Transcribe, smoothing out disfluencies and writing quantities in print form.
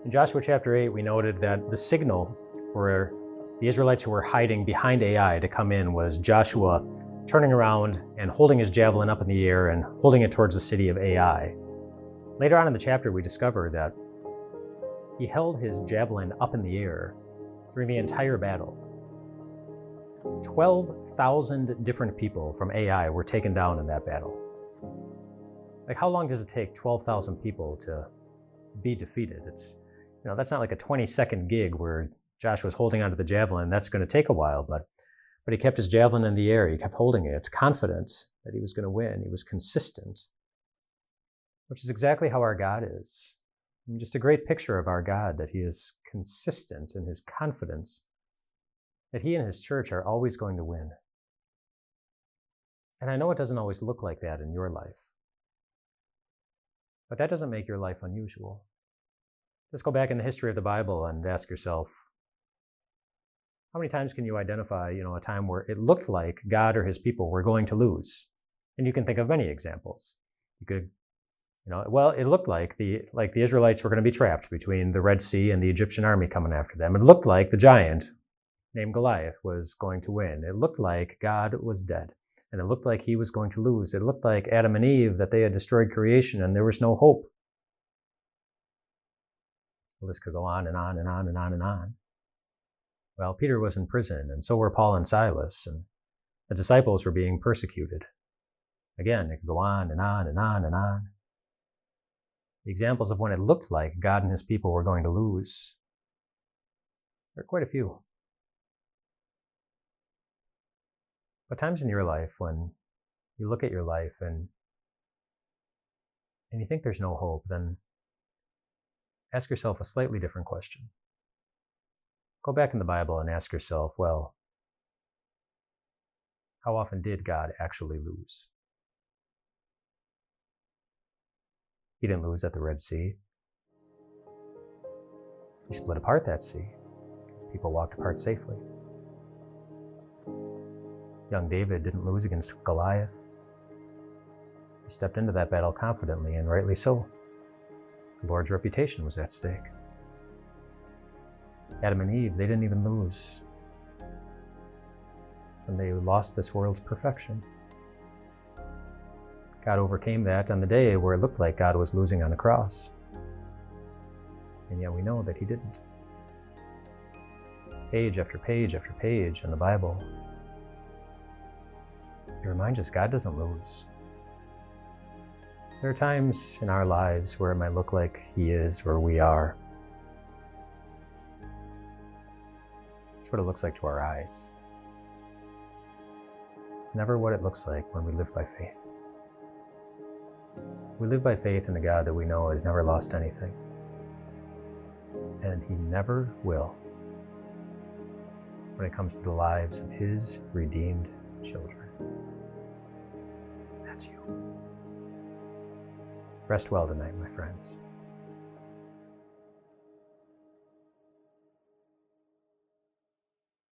In Joshua chapter 8, we noted that the signal for the Israelites who were hiding behind Ai to come in was Joshua turning around and holding his javelin up in the air and holding it towards the city of Ai. Later on in the chapter, we discover that he held his javelin up in the air during the entire battle. 12,000 different people from Ai were taken down in that battle. Like, how long does it take 12,000 people to be defeated? That's not like a 20-second gig where Joshua's holding onto the javelin. That's going to take a while, but he kept his javelin in the air. He kept holding it, confident that he was going to win. He was consistent, which is exactly how our God is. Just a great picture of our God, that he is consistent in his confidence that he and his church are always going to win. And I know it doesn't always look like that in your life, but that doesn't make your life unusual. Let's go back in the history of the Bible and ask yourself, how many times can you identify, a time where it looked like God or his people were going to lose? And you can think of many examples. You could, it looked like the Israelites were going to be trapped between the Red Sea and the Egyptian army coming after them. It looked like the giant named Goliath was going to win. It looked like God was dead, and it looked like he was going to lose. It looked like Adam and Eve, that they had destroyed creation and there was no hope. Well, this could go on and on and on and on and on. Well, Peter was in prison, and so were Paul and Silas, and the disciples were being persecuted. Again, it could go on and on and on and on. The examples of when it looked like God and his people were going to lose, there are quite a few. But times in your life when you look at your life and you think there's no hope, then ask yourself a slightly different question. Go back in the Bible and ask yourself, well, how often did God actually lose? He didn't lose at the Red Sea. He split apart that sea. People walked apart safely. Young David didn't lose against Goliath. He stepped into that battle confidently, and rightly so. The Lord's reputation was at stake. Adam and Eve, they didn't even lose. And they lost this world's perfection. God overcame that on the day where it looked like God was losing on the cross. And yet we know that he didn't. Page after page after page in the Bible, it reminds us God doesn't lose. There are times in our lives where it might look like he is, or we are. That's what it looks like to our eyes. It's never what it looks like when we live by faith. We live by faith in a God that we know has never lost anything. And he never will when it comes to the lives of his redeemed children. That's you. Rest well tonight, my friends.